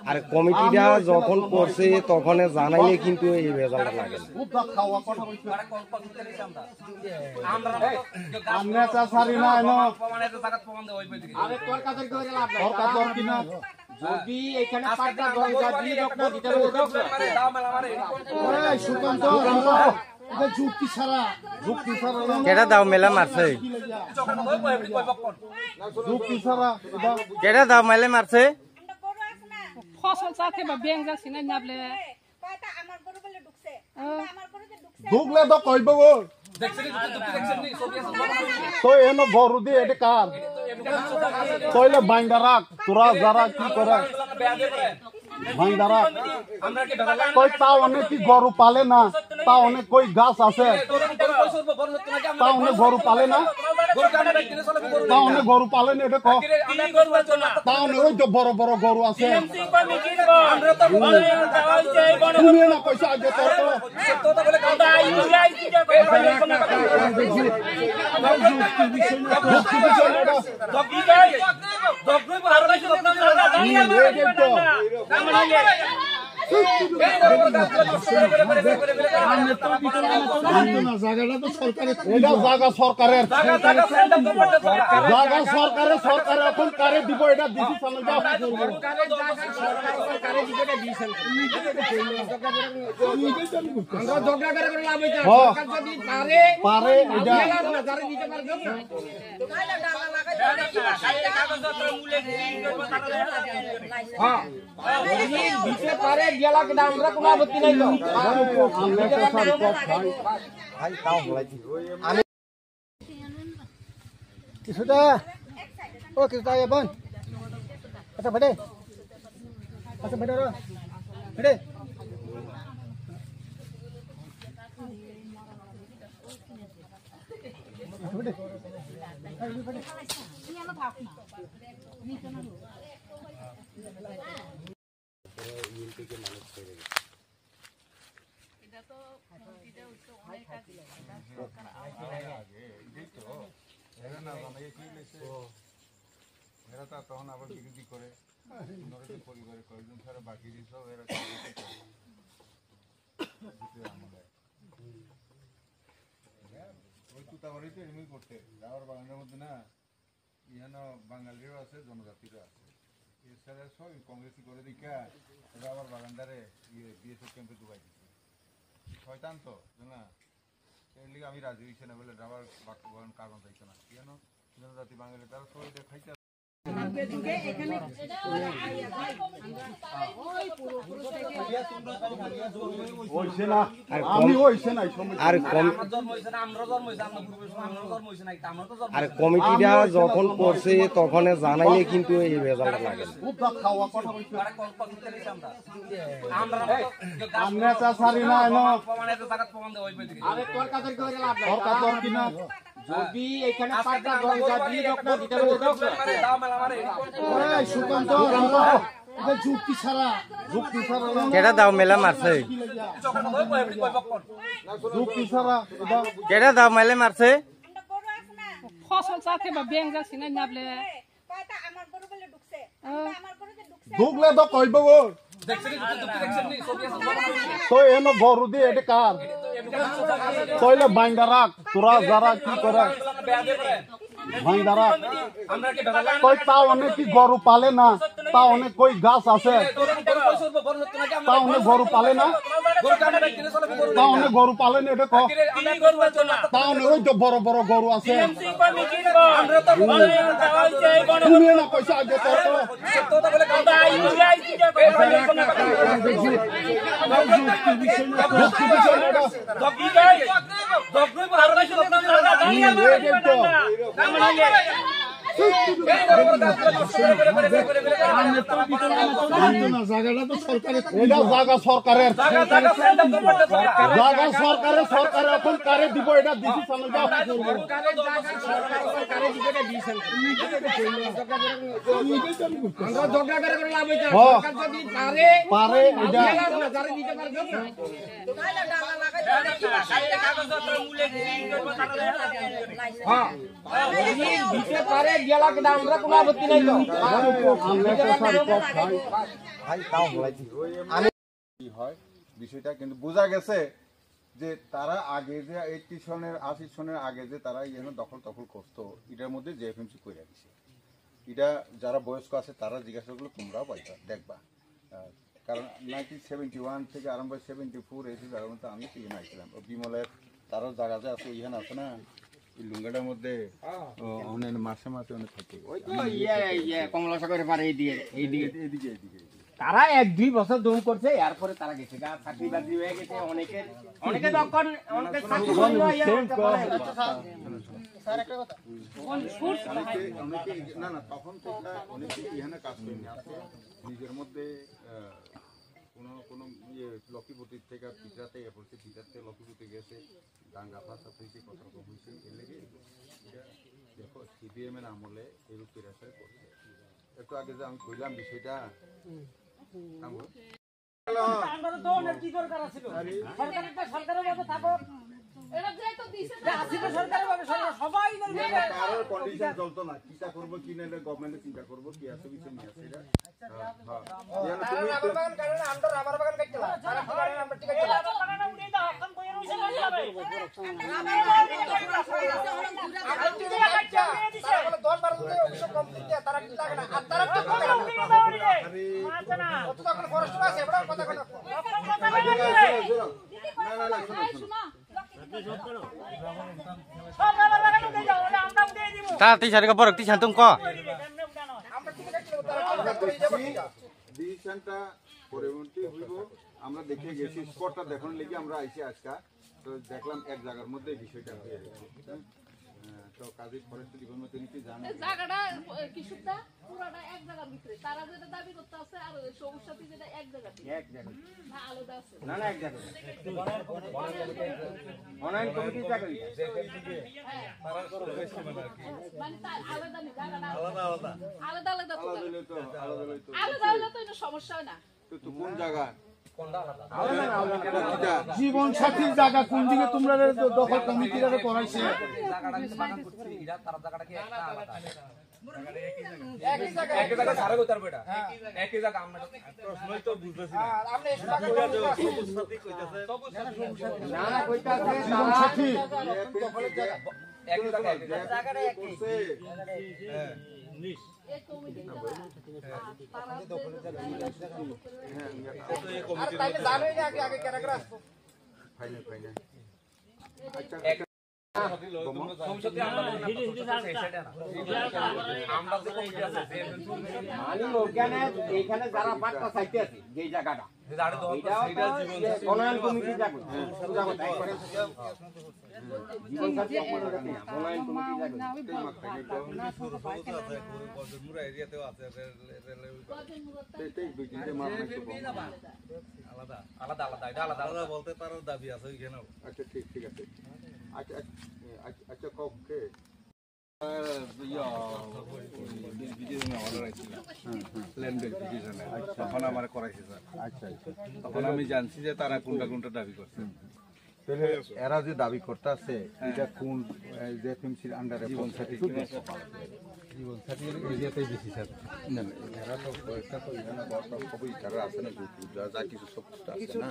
আর কমিটিটা যখন করছে তখন জানাইলে কিন্তু এই ভেজালটা লাগে যদি এখানে পাঁচটা দরজা দিয়ে ডক্টর দিতে কেটা দাও মেলা মারছে কেটা দাও মেলে মারছে ফসল চাকে বা ব্যাংক যাচ্ছে না নাবলে ঢুকলে তো কইব তো এনো গরু দিয়ে এটা কার কইলে বাইন্দা রাখ তোরা যারা কি করে বাইন্দা রাখ কই তা অনেক কি গরু পালে না তা অনেক কই গাছ আছে তা অনেক গরু পালে না তা অনেক গরু পালে না এটা তা অনেক ওই তো বড় বড় গরু আছে তুমি না পয়সা আগে তোর সরকারের এখন কারে দিব এটা দিছি পারে পারে গেলা কিনা আমরা কোনো আপত্তি নাই তো কিছুটা ও কিছুটা বোন আচ্ছা বেটে বেটে তখন আবার বিক্রি করে পরিবারে কয়েকজন ছাড়া বাকি সব এরা ওই তুতাবাড়ি তো এমনি করতে রাবার বাগানের মধ্যে না ইহানো বাঙালিরও আছে জনজাতিরও আছে এছাড়া সব কংগ্রেসি করে দিকা রাবার বাগানদারে বিএসএফ ক্যাম্পে ডুবাই দিচ্ছে শয়তান তো না এর লিগে আমি রাজি হইছে না বলে রাবার বাগান কারণ চাইছে না ইহানো জনজাতি বাঙালি তারা সবাই দেখাইছে আর কমিটিটা যখন করছে তখন জানাইলে কিন্তু এই ভেজালটা লাগে যদি এখানে পাঁচটা দরজা দিয়ে ডক্টর দিতে কেটা দাও মেলা মারছে কেটা দাও মেলে মারছে ফসল চাকে বা ব্যাংক যাচ্ছে না নাবলে ঢুকলে তো কইব তো এনো গরু দিয়ে এটা কার কইলে বাইন্দা রাখ তোরা যারা কি করে বাইন্দা রাখ কই তা অনেক কি গরু পালে না তা অনেক কই গাছ আছে তা অনেক গরু পালে না তা অনেক গরু পালে না এটা তা অনেক ওই তো বড় বড় গরু আছে তুমি না পয়সা আগে তোর জায়গাটা তো সরকারের, এটা জায়গা সরকারের, জায়গা সরকারের, সরকারের এখন কারে দিব এটা ডিসিশন পারে এটা দিতে পারে গেলা কিন্তু আমরা কোনো আপত্তি নাই তো কি হয় বিষয়টা কিন্তু বোঝা গেছে যে তারা আগে যে 80 সনের 80 সনের আগে যে তারা এখানে দখল করতো এটার মধ্যে জেএফএমসি করে দিছে। এটা যারা বয়স্ক আছে তারা জিজ্ঞাসা করলে তোমরাও পাইবা দেখবা, কারণ 1971 থেকে আরম্ভ 74 এই জায়গার মধ্যে আমি এখানে আসছিলাম। বিমলের তারও জায়গা যে আছে ওইখানে আছে না এই লুঙ্গাটার মধ্যে অনেক মাসে মাসে অনেক থাকে ওই তো কমলা সাগরের পারে এইদিকে এদিকে তারা 1-2 বছর দম করছে, এরপরে তারা গেছে গা চাকরি বাকরি হয়ে গেছে। অনেকে তখন অনেকে চাকরি না না তখন তো অনেকে এখানে কাজ করে আছে নিজের মধ্যে কোনো লক্ষ্মীপতির থেকে পিতাতে পড়ছে, পিতার থেকে লক্ষ্মীপতি গেছে, দাঙ্গা ফাঁসা হয়েছে, কত রকম হয়েছে। এর লেগে দেখো সিপিএম এর আমলে এরূপ পেরাশায় করছে। একটু আগে যে আমি কইলাম বিষয়টা কারোর কন্ডিশন চলতো না, চিন্তা করবো কি না গভর্নমেন্টে চিন্তা করবো কি আছে কিছু নিয়ে আসে ডিসিশনটা পরবর্তী হইব। আমরা দেখে গেছি স্পটটা দেখানোর লেগে আমরা আইছি আজকা, তো দেখলাম এক জায়গার মধ্যে বিষয়টা হয়ে গেছে। তো কাজী ফরেস্ট ডিপার্টমেন্ট তিনি জানেন জায়গাটা কিছুটা পুরোটা এক জায়গার ভিতরে, তারা যেটা দাবি করতে আছে আর সবুজ সাথী যেটা এক জায়গাতে, না আলাদা আছে, না না এক জায়গায় অনলাইন কমিটি চাকরি মানে তার আলাদা নেই, জায়গাটা আলাদা আলাদা আলাদা আলাদা তো আলাদা হলে তো এটা সমস্যা হয় না। তো কোন জায়গা জীবন সাথীর জায়গা কোন দিকে তোমরা দখল কমিটিরা করাইছে? জীবন সাথী এই কমিটি এইখানে যারা বার্তা চাইতে আছে যে জায়গাটা অনলাইন কমিটি যাবে জীবন সাথী অনলাইন কমিটি যাবে আলাদা বলতে তার দাবি আছে ওইখানেও। আচ্ছা ঠিক আছে। আচ্ছা কে তখন আমার করাইছে স্যার। আচ্ছা তখন আমি জানছি যে তারা কোনটা দাবি করছে। এরা যে দাবি করতে আছে এটা কোন যে এফএমসির আন্ডারে জীবন সাথী জীবন সাথী এরিয়াতেই বেশি স্যার। না এরা তো কয়েকটা তো এখানে সবই যারা আছে না যা কিছু সব আছে না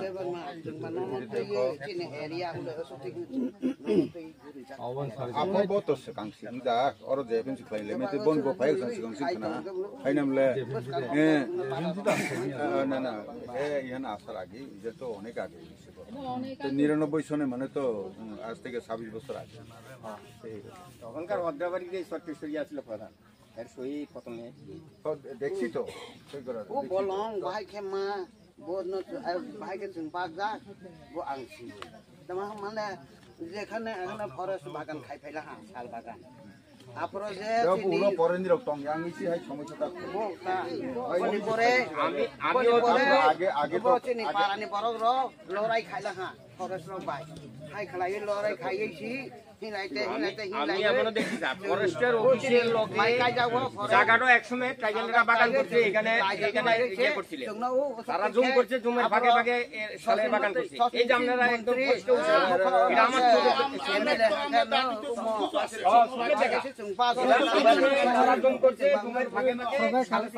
apa botos kangsi anda oro je pensi khaile me te bon bo fail kangsi kana fainamle na na ihan asar age je to onek age তো 99 সনে মানে তো আজ থেকে 26 বছর আগে তখনকার ভদ্রবাড়িতে সত্যিশ্বরিয়া ছিল প্রধান এর সই প্রথমে দেখছি তো সই করা ও বলং ভাই খেমা বন ভাই কে চিন পাগা গো আংসি তোমার মানে যেখানে এখানে ফরেস্ট বাগান খাই ফেলা শাল বাগান আপনারা যে পুরো পরেন দিল টং yang isi hai সমস্যাটা পরে আমি আগে আগে তো চিনি পারানি বরক র লড়াই খাইলা হ্যাঁ ফরেস্ট র বাই খাই খালাই লড়াই খাইয়েছি হিনাইতে আমি এমনও দেখি যা ফরেস্টের অফিসের লোকে জায়গাটা একসময় ট্রাইবেলরা বাগান করছে এখানে ইয়ে করছিল তারা জুম করছে জুমের ভাগে ভাগে শালের বাগান করছে এই যে আপনারা একদম কষ্ট এটা আমার তারা জুম করছে জুমের ভাগে ভাগে শালের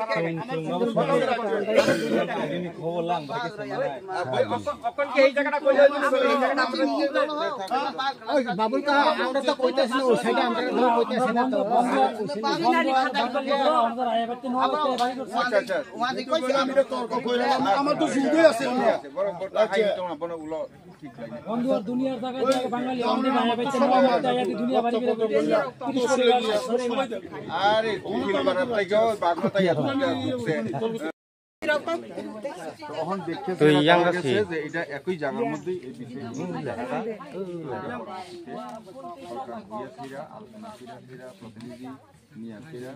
এখন কি এই জায়গাটা কই এই জায়গাটা আমরা বাবুল কা আমরা তো কইতেছি না ওই সাইডে আমরা ধর কইতেছি না তো আমার তো সুদে আছে বড় বড় হাই তোমরা বড় উলো ঠিক লাগে বন্ধু দুনিয়ার জায়গায় যে বাঙালি আমাদের ভাইয়া বাইতে না দুনিয়া বাড়ি করে আরে তুমি বারাত থেকে বাগনতাই আছে তখন দেখতে গেছে যে এটা একই জায়গার মধ্যেই এই বিষয় জায়গাটা প্রতিনিধি নিয়ে আসিরা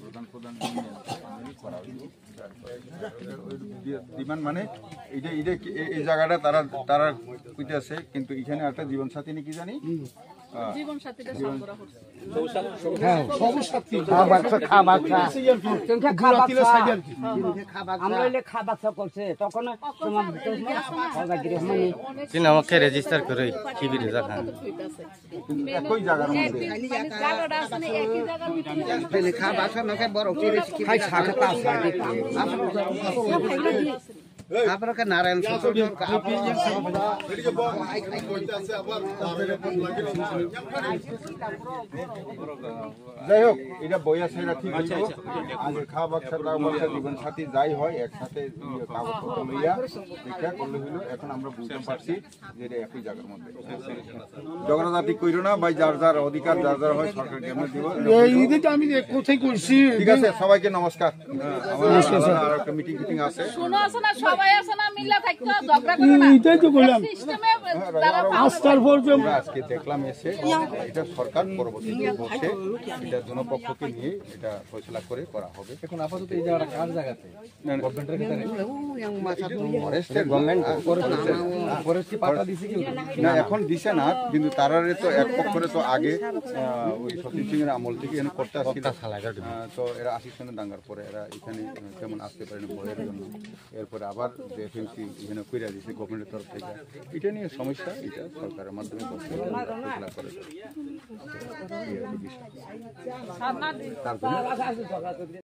প্রধান করা হইল ডিমান্ড মানে এটা এটা এই জায়গাটা তারা কইতে আছে কিন্তু এখানে একটা জীবন সাথী নাকি জানি জীবন সাথীটা সব করা হচ্ছে আমাকে রেজিস্টার করে শিবিরে যাখান একই জায়গার মধ্যে জায়গাটা আছে না একই জায়গার ভিতরে খা বাসা নকে বড় চিরে খাই সাথে আপনাকে নারায়ণ যাই হোক এটা বই আছে এটা ঠিক হইল আগে খাওয়া বাচ্চা জীবন সাথী যাই হয় একসাথে কাগজপত্র লইয়া দেখা করলে হইলো এখন আমরা বুঝতে পারছি যে এটা একই জায়গার মধ্যে জগন্নাথ কইরো না ভাই যার যার অধিকার যার যার হয় সরকার কেমন দিব আমি কোথায় কইছি ঠিক আছে সবাইকে নমস্কার আমার একটা মিটিং আছে শোনো আছে না সবাই আছে না মিল্লা থাকতো ঝগড়া করো না এটাই তো বললাম সিস্টেমে তারা আস্তার পর আমরা আজকে দেখলাম এসে এটা সরকার পরবর্তীতে বসে এটা জনপক্ষকে নিয়ে এটা ফয়সলা করে করা হবে এখন আপাতত এই জায়গাটা কার জায়গাতে গভর্নমেন্টের ভিতরে ফরেস্টের গভর্নমেন্ট ফরেস্টে পাতা দিছে কি না এখন দিছে না কিন্তু তারারে তো এক পক্ষরে তো আগে ওই সতীশ সিং এর আমল থেকে এখানে করতে আসছিল তো এরা আসিস দাঙ্গার পরে এরা এখানে তেমন আসতে পারে না ভয়ের জন্য এরপরে আবার যে এফএমসি এখানে কইরা দিছে গভর্নমেন্টের তরফ থেকে এটা নিয়ে সমস্যা এটা সরকারের মাধ্যমে ফয়সলা করে তারপরে